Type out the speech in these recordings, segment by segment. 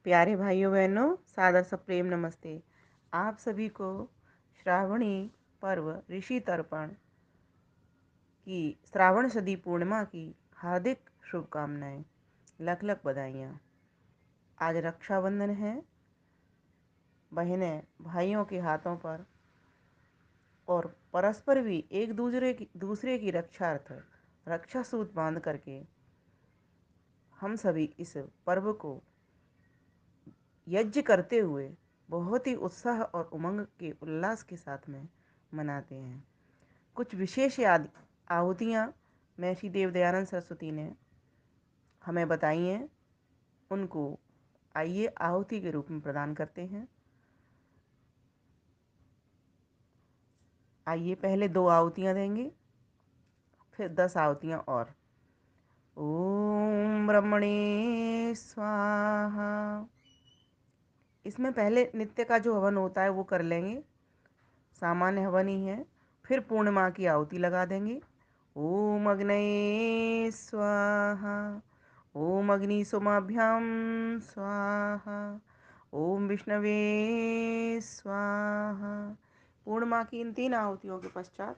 प्यारे भाइयों बहनों, सादर सा प्रेम नमस्ते। आप सभी को श्रावणी पर्व ऋषि तर्पण की श्रावण सदी पूर्णिमा की हार्दिक शुभकामनाएं, लख लख बधाइयाँ। आज रक्षाबंधन है। बहनें भाइयों के हाथों पर और परस्पर भी एक दूसरे की रक्षार्थ रक्षा सूत्र बांध करके हम सभी इस पर्व को यज्ञ करते हुए बहुत ही उत्साह और उमंग के उल्लास के साथ में मनाते हैं। कुछ विशेष आहुतियाँ महर्षि देव दयानंद सरस्वती ने हमें बताई हैं, उनको आइए आहुति के रूप में प्रदान करते हैं। आइए पहले 2 आहुतियाँ देंगे, फिर 10 आहुतियाँ और। ओम ब्रह्मणे स्वाहा। इसमें पहले नित्य का जो हवन होता है वो कर लेंगे, सामान्य हवन ही है। फिर पूर्णिमा की आहुति लगा देंगे। ओम अग्नये स्वाहा। ओम अग्नि सोमाभ्याम स्वाहा। ओम विष्णवे स्वाहा। पूर्णिमा की इन 3 आहुतियों के पश्चात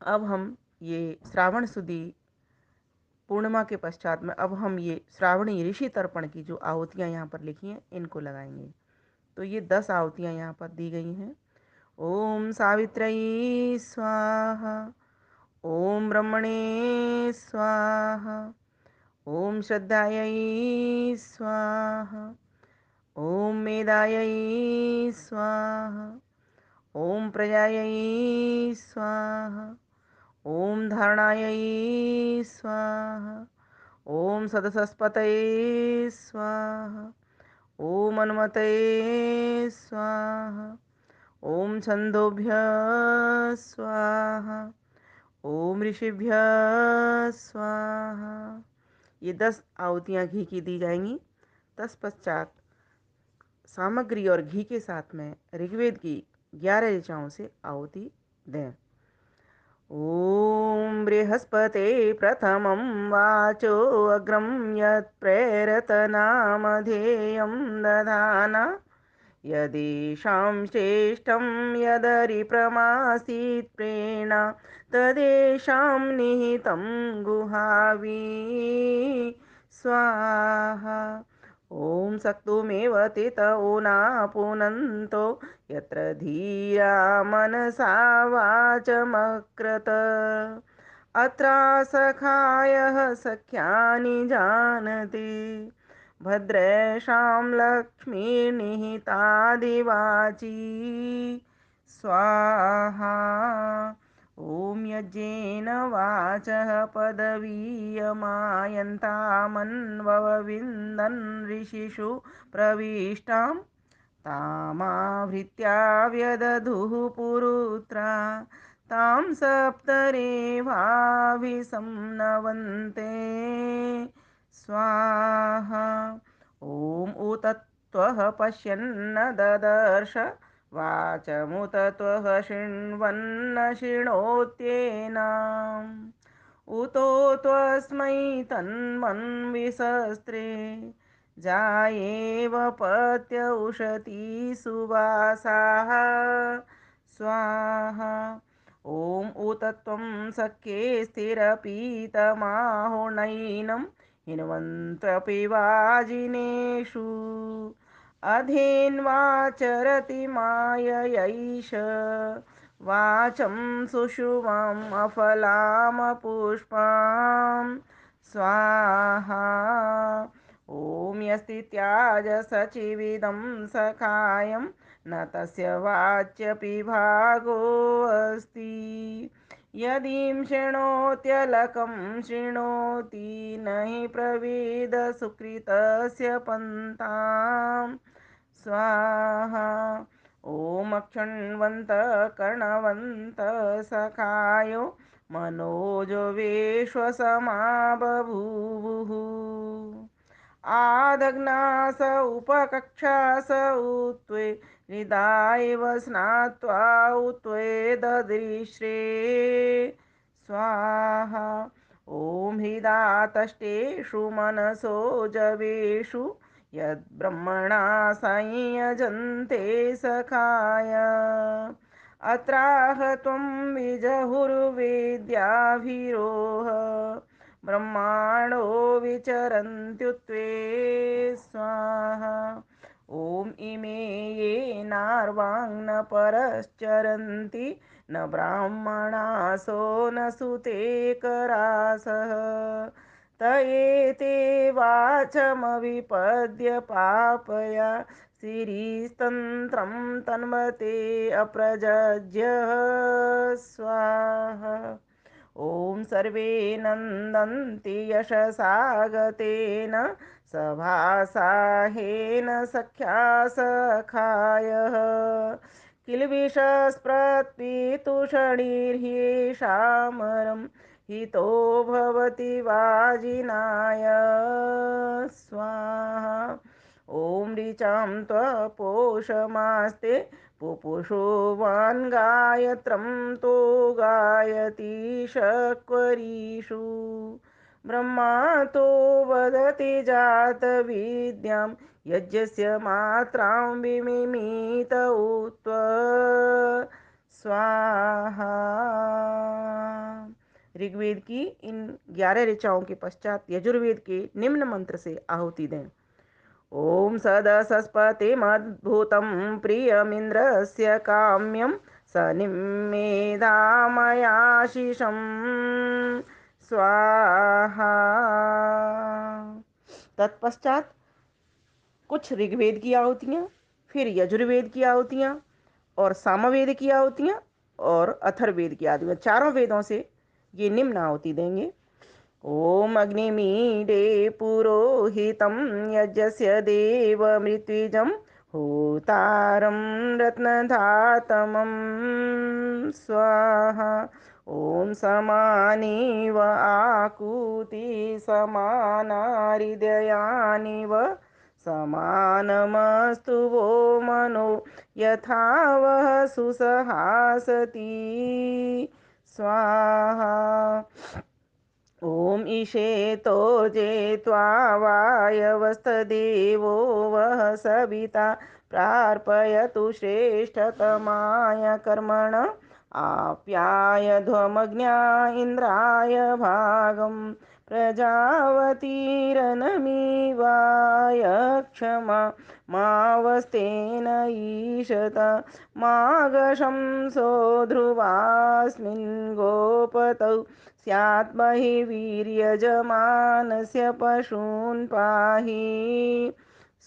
अब हम ये श्रावण सुदी पूर्णिमा के पश्चात में अब हम ये श्रावणी ऋषि तर्पण की जो आहुतियाँ यहाँ पर लिखी हैं इनको लगाएंगे। तो ये 10 आहुतियाँ यहाँ पर दी गई हैं। ओम सावित्रई स्वाहा। ओम ब्रह्मणे स्वाहा। ओम श्रद्धायै स्वाहा। ओम मेधायै स्वाहा। ओम प्रजायै स्वाहा। ओम धारणायै स्वाहा। ओम सदसस्पतये स्वाहा। ओम अनुमतये स्वाहा। ओम छंदोभ्यः स्वाहा। ओम ऋषिभ्यः स्वाहा। ये 10 आहुतियाँ घी की दी जाएंगी। तत्पश्चात सामग्री और घी के साथ में ऋग्वेद की 11 ऋचाओं से आहुति दें। ओम बृहस्पते प्रथमं वाचो अग्रम यत् प्रेरत नामधेयं दधाना यदेषां श्रेष्ठं यदरिप्रमासीत् प्रेरणा तदेषां निहितं गुहावी स्वाहा। ॐ सक्तुमेव तित ओनापुनन्तो यत्र धीरा मनसा वाचमक्रत अत्रा सखायः सख्यानि जानति भद्रेषां लक्ष्मीर्निहितादिवाची स्वाहा। ॐ यज्ञेन वाचः पदवीयमायन्तामन्वविन्दन् ऋषिषु प्रविष्टां तामावृत्या व्यदधुः पुरुत्रा तां सप्तरेवाभिसंनवन्ते स्वाहा। ॐ उतत्वः पश्यन्न ददर्श वाचमुत त्वः शृण्वन्न शृणोत्येनाम् उतो त्वस्मै तन्मन्विसस्त्रे जायेव पत्य उशती सुवासाः स्वाहा। ॐ उतत्वं सख्ये स्थिरपीतमाहो नैनं हिन्वन्त्वपि वाजिनेषु अधेन्वाचरति माययैष वाचं सुषुवाम् अफलामपुष्पां स्वाहा। ॐ यस्ति सचिविदं सखायं न तस्य वाच्यपि भागोऽस्ति यदीं शृणोत्यलकं शृणोति न हि प्रवेद सुकृतस्य पन्थां स्वाहा। ॐ अक्षण्वन्त कर्णवन्त सखायो मनोजो विश्वसमा बभूवुः आदग्नास उपकक्षास उत्वे हृदायव स्नात्वा उत्वे ददृश्रे स्वाहा। ॐ हृदातष्टेषु मनसो जवेषु यद्ब्रह्मणा संयजन्ते सखाय अत्राह त्वं विजहुर्वेद्याभिरोह ब्रह्माणो विचरन्त्युत्वे स्वाहा ॐ इमे ये नार्वाङ् न परश्चरन्ति न ब्राह्मणासो न सुते करासः त एते वाचमविपद्य पापया सिरिस्तन्त्रं तन्मते अप्रजज्य स्वाहा ॐ सर्वे नन्दन्ति यशसा गतेन सभासाहेन सख्या सखायः किल्बिषस्प्रत्पितुषणिर्ह्येषामरं हितो भवति वाजिनाय स्वाहा ॐ ऋचां त्वपोषमास्ते पुपुषोवान् गायत्रं तो गायति शक्वरीषु ब्रह्मा तो वदति जातविद्यां यज्ञस्य मात्रां विमिमीत उत स्वाहा। ऋग्वेद की इन 11 ऋचाओं के पश्चात यजुर्वेद के निम्न मंत्र से आहुति दें। ॐ सदसस्पतिमद्भुतं प्रियमिन्द्रस्य काम्यं स निम्मेधामयाशिषं स्वाहा। तत्पश्चात कुछ ऋग्वेद की आहुतियाँ, फिर यजुर्वेद की आहुतियाँ और सामवेद की आहुतियाँ और अथर्ववेद की आहुतियाँ, चारों वेदों से ये निम्न आहुति देंगे। ॐ अग्निमीडे पुरोहितं यज्ञस्य देवमृत्विजं होतारं रत्नधातमं स्वाहा। ॐ समानीव आकुति समानाहृदयानिव समानमस्तु वो मनो यथा वः सुसहासति स्वाहा। ॐ ईशेतो जेत्वा वायवस्थदेवो वः सविता प्रार्पयतु श्रेष्ठतमाय कर्मण आप्यायध्वमग्न्या इन्द्राय भागं प्रजावतीरनमीवाय क्षमा मावस्तेन ईशत मागशंसो ध्रुवास्मिन् गोपतौ स्यात्महि वीर्यजमानस्य पशून् पाहि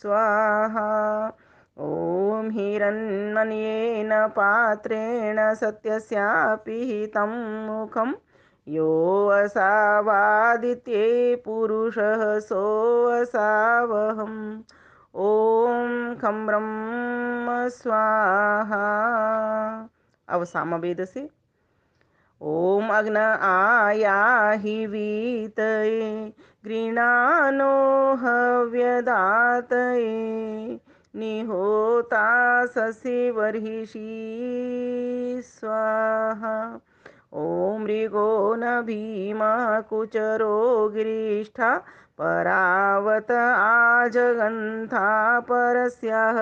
स्वाहा। ॐ हिरण्मयेन पात्रेण सत्यस्यापि हितं मुखं यो असावादित्ये पुरुषः सोऽसावहम् ॐ खं ब्रह्म स्वाहा। अब सामवेद से ॐ अग्न आयाहि वीतये गृणानो हव्यदातये निहोता ससिवर्हिषि स्वाहा। ॐ मृगो न भीमः कुचरो गिरिष्ठा परावत आजगन्था परस्याः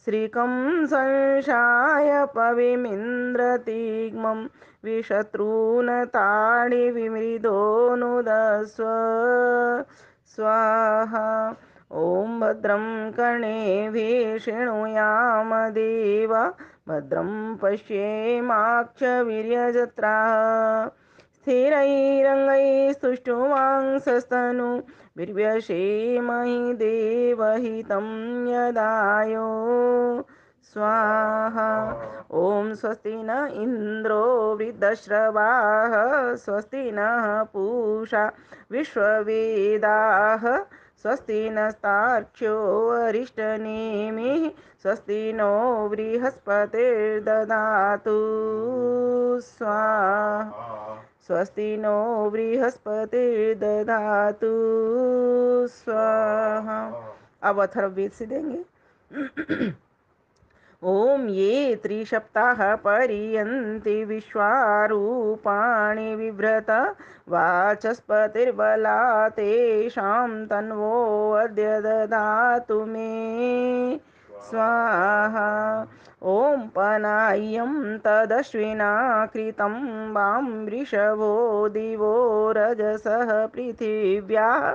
श्रीकं संशाय पविमिन्द्रतिग्मं विशत्रून् ताडि विमृदोऽनुदस्व स्वाहा। ॐ भद्रं कर्णेभिः शृणुयाम देवा भद्रं पश्येमाक्षवीर्यजत्राः स्थिरैरङ्गैस्तुष्टुवांसस्तनु बिर्व्यशेमहि देवहितं यदायो स्वाहा। ॐ स्वस्ति न इन्द्रो वृद्धश्रवाः स्वस्ति नः पूषा विश्ववेदाः स्वस्ति नस्तार्क्ष्यो अरिष्टनेमिः स्वस्ति नो बृहस्पतिर्ददातु स्वाहा। स्वस्ति नो बृहस्पतिर्ददातु स्वाहा। अब अथर्ववेद से देंगे। ॐ ये त्रिसप्ताह पर्यन्ति विश्वारूपाणि बिभ्रत वाचस्पतिर्बला तेषां तन्वो अद्य ददातु मे स्वाहा। ॐ पनाय्यं तदश्विना कृतं वां वृषभो दिवो रजसः पृथिव्याः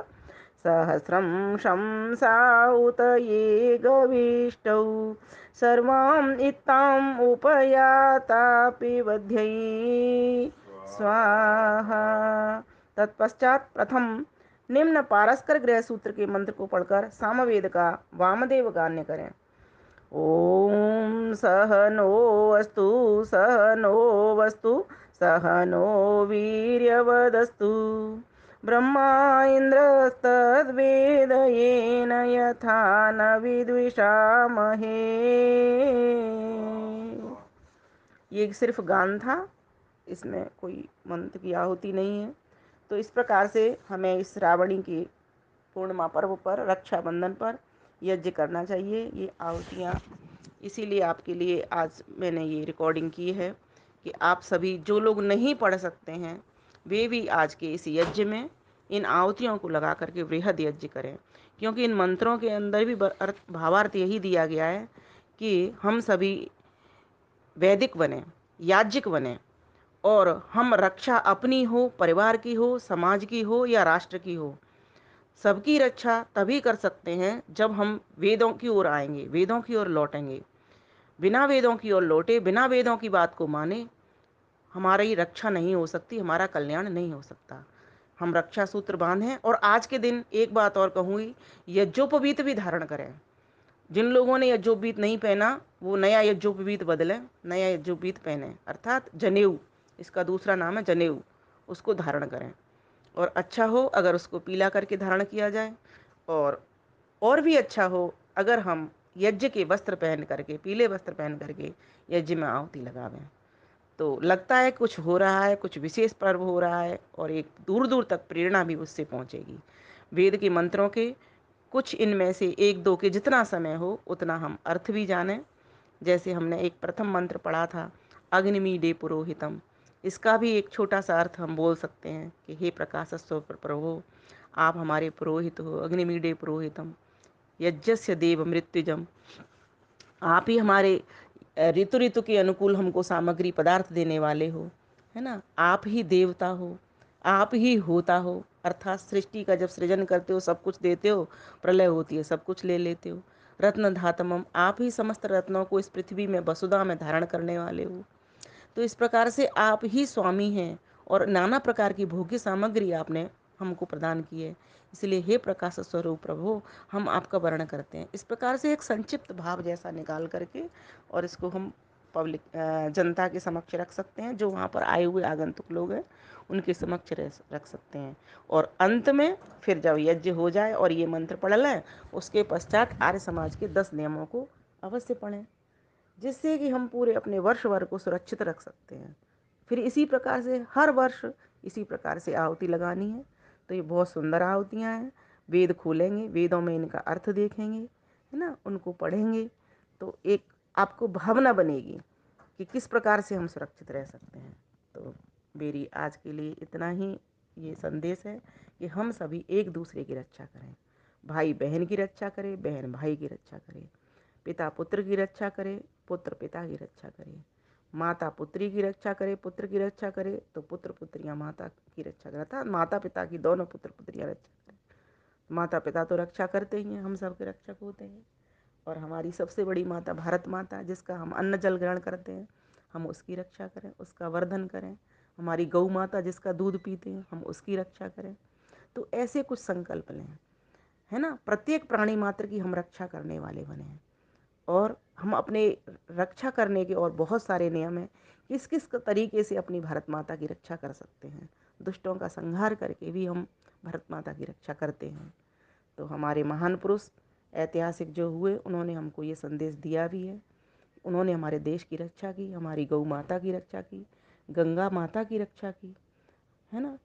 सहस्रं शंसा उत ये गविष्टौ सर्वाम् इत्ताम् उपयातापि वध्यै स्वाहा। तत्पश्चात प्रथम निम्न पारस्कर गृह सूत्र के मंत्र को पढ़कर सामवेद का वामदेव गान्य करें। ॐ सह नो अस्तु सह नो वस्तु सह नो वीर्यवदस्तु ब्रह्मा इन्द्रस्तद्वेदयेन यथा न विद्विषामहे। ये सिर्फ गान था, इसमें कोई मंत्र की आहुति नहीं है। तो इस प्रकार से हमें इस श्रावणी के पूर्णिमा पर्व पर, रक्षाबंधन पर यज्ञ करना चाहिए। ये आहुतियाँ इसीलिए आपके लिए आज मैंने ये रिकॉर्डिंग की है कि आप सभी जो लोग नहीं पढ़ सकते हैं वे भी आज के इस यज्ञ में इन आहुतियों को लगा करके वृहद यज्ञ करें, क्योंकि इन मंत्रों के अंदर भी भावार्थ यही दिया गया है कि हम सभी वैदिक बने, याज्ञिक बने, और हम रक्षा अपनी हो, परिवार की हो, समाज की हो या राष्ट्र की हो, सबकी रक्षा तभी कर सकते हैं जब हम वेदों की ओर आएंगे, वेदों की ओर लौटेंगे। बिना वेदों की ओर लौटे, बिना वेदों की बात को माने, हमारी रक्षा नहीं हो सकती, हमारा कल्याण नहीं हो सकता। हम रक्षा सूत्र बांधें। और आज के दिन एक बात और कहूँगी, यज्ञोपवीत भी धारण करें। जिन लोगों ने यज्ञोपवीत नहीं पहना वो नया यज्ञोपवीत बदलें, नया यज्ञोपवीत पहने, अर्थात जनेऊ, इसका दूसरा नाम है जनेऊ, उसको धारण करें। और अच्छा हो अगर उसको पीला करके धारण किया जाए, और भी अच्छा हो अगर हम यज्ञ के वस्त्र पहन करके, पीले वस्त्र पहन करके यज्ञ में आहुति लगावें। तो लगता है कुछ हो रहा है, कुछ विशेष पर्व हो रहा है, और एक दूर दूर तक प्रेरणा भी उससे पहुंचेगी। वेद के मंत्रों के कुछ इनमें से एक दो के जितना समय हो उतना हम अर्थ भी जानें। जैसे हमने एक प्रथम मंत्र पढ़ा था, अग्निमीडे पुरोहितम, इसका भी एक छोटा सा अर्थ हम बोल सकते हैं कि हे प्रकाशस्व प्रभो, आप हमारे पुरोहित हो, अग्निमीडे पुरोहितम यज्ञस्य देव मृत्युजम, आप ही हमारे ऋतु ऋतु के अनुकूल हमको सामग्री पदार्थ देने वाले हो, है ना। आप ही देवता हो, आप ही होता हो, अर्थात सृष्टि का जब सृजन करते हो सब कुछ देते हो, प्रलय होती है सब कुछ ले लेते हो। रत्न धातमम, आप ही समस्त रत्नों को इस पृथ्वी में वसुधा में धारण करने वाले हो। तो इस प्रकार से आप ही स्वामी हैं, और नाना प्रकार की भोग्य सामग्री आपने हमको प्रदान की है। इसलिए हे प्रकाश स्वरूप प्रभु, हम आपका वर्ण करते हैं। इस प्रकार से एक संक्षिप्त भाव जैसा निकाल करके और इसको हम पब्लिक जनता के समक्ष रख सकते हैं, जो वहाँ पर आए हुए आगंतुक लोग हैं उनके समक्ष रख सकते हैं। और अंत में फिर जब यज्ञ हो जाए और ये मंत्र पढ़ लें, उसके पश्चात आर्य समाज के 10 नियमों को अवश्य पढ़ें, जिससे कि हम पूरे अपने वर्ष भर को सुरक्षित रख सकते हैं। फिर इसी प्रकार से हर वर्ष इसी प्रकार से आहुति लगानी है। तो ये बहुत सुंदर आहुतियाँ हैं। वेद खोलेंगे, वेदों में इनका अर्थ देखेंगे, है ना, उनको पढ़ेंगे, तो एक आपको भावना बनेगी कि किस प्रकार से हम सुरक्षित रह सकते हैं। तो मेरी आज के लिए इतना ही ये संदेश है कि हम सभी एक दूसरे की रक्षा करें, भाई बहन की रक्षा करे, बहन भाई की रक्षा करे, पिता पुत्र की रक्षा करे, पुत्र पिता की रक्षा करे, माता पुत्री की रक्षा करे, पुत्र की रक्षा करे, तो पुत्र पुत्रियां माता की रक्षा करे, अर्थात माता पिता की दोनों पुत्र पुत्रियां रक्षा करें। माता पिता तो रक्षा करते ही हैं, हम सबके रक्षक होते हैं। और हमारी सबसे बड़ी माता भारत माता, जिसका हम अन्न जल ग्रहण करते हैं, हम उसकी रक्षा करें, उसका वर्धन करें। हमारी गौ माता जिसका दूध पीते हैं, हम उसकी रक्षा करें। तो ऐसे कुछ संकल्प लें, है ना। प्रत्येक प्राणी मात्र की हम रक्षा करने वाले बने हैं। और हम अपने रक्षा करने के और बहुत सारे नियम हैं, किस किस तरीके से अपनी भारत माता की रक्षा कर सकते हैं। दुष्टों का संहार करके भी हम भारत माता की रक्षा करते हैं। तो हमारे महान पुरुष ऐतिहासिक जो हुए, उन्होंने हमको ये संदेश दिया भी है। उन्होंने हमारे देश की रक्षा की, हमारी गौ माता की रक्षा की, गंगा माता की रक्षा की, है ना।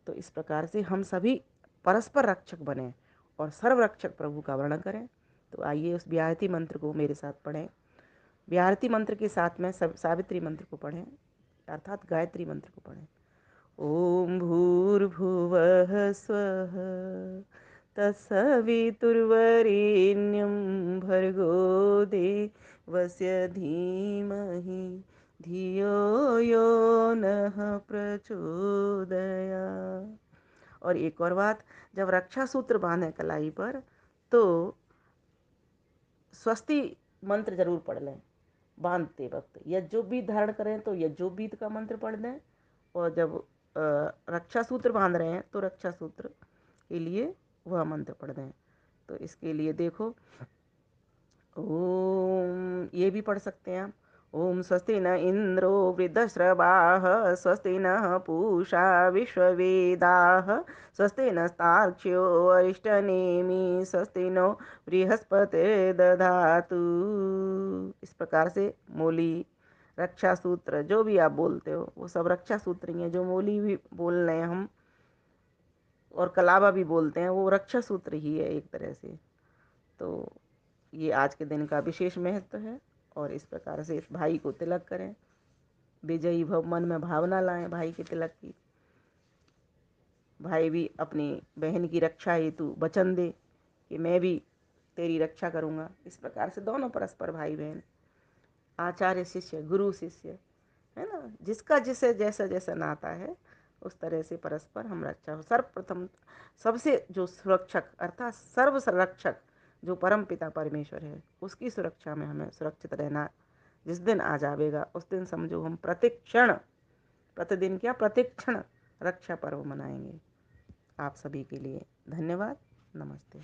तो इस प्रकार से हम सभी परस्पर रक्षक बने और सर्वरक्षक प्रभु का वर्णन करें। तो आइए उस व्याहति मंत्र को मेरे साथ पढ़ें। व्याहृति मंत्र के साथ में सावित्री मंत्र को पढ़ें, अर्थात गायत्री मंत्र को पढ़ें। ओम भूर्भुवः स्वः तत्सवितुर्वरेण्यं भर्गो देवस्य धीमहि धियो यो नः प्रचोदयात्। और एक और बात, जब रक्षा सूत्र बांधे कलाई पर तो स्वस्ति मंत्र जरूर पढ़ लें बांधते वक्त। यज्ञोपवीत धारण करें तो यज्ञोपवीत का मंत्र पढ़ लें, और जब रक्षा सूत्र बांध रहे हैं तो रक्षा सूत्र के लिए वह मंत्र पढ़ दें। तो इसके लिए देखो, ओम ये भी पढ़ सकते हैं आप। ओम स्वस्ति न इंद्रो वृद्धश्रवाः स्वस्ति न पूषा विश्ववेदाः स्वस्ति नस्तार्क्ष्यो अरिष्टनेमि स्वस्ति नो बृहस्पतिर्दधातु। इस प्रकार से मौली रक्षा सूत्र जो भी आप बोलते हो वो सब रक्षा सूत्र ही हैं। जो मौली भी बोल रहे हैं हम और कलावा भी बोलते हैं वो रक्षा सूत्र ही है एक तरह से। तो ये आज के दिन का विशेष महत्व है। और इस प्रकार से इस भाई को तिलक करें, विजयी भव मन में भावना लाएं भाई के तिलक की। भाई भी अपनी बहन की रक्षा हेतु वचन दे कि मैं भी तेरी रक्षा करूँगा। इस प्रकार से दोनों परस्पर भाई बहन, आचार्य शिष्य, गुरु शिष्य, है ना, जिसका जिसे जैसा जैसा नाता है उस तरह से परस्पर हम रक्षा हो। सर्वप्रथम सबसे जो सुरक्षक अर्थात सर्व संरक्षक जो परम पिता परमेश्वर है उसकी सुरक्षा में हमें सुरक्षित रहना जिस दिन आ जाएगा उस दिन समझो हम प्रतिक्षण, प्रतिदिन क्या प्रतिक्षण रक्षा पर्व मनाएंगे। आप सभी के लिए धन्यवाद। नमस्ते।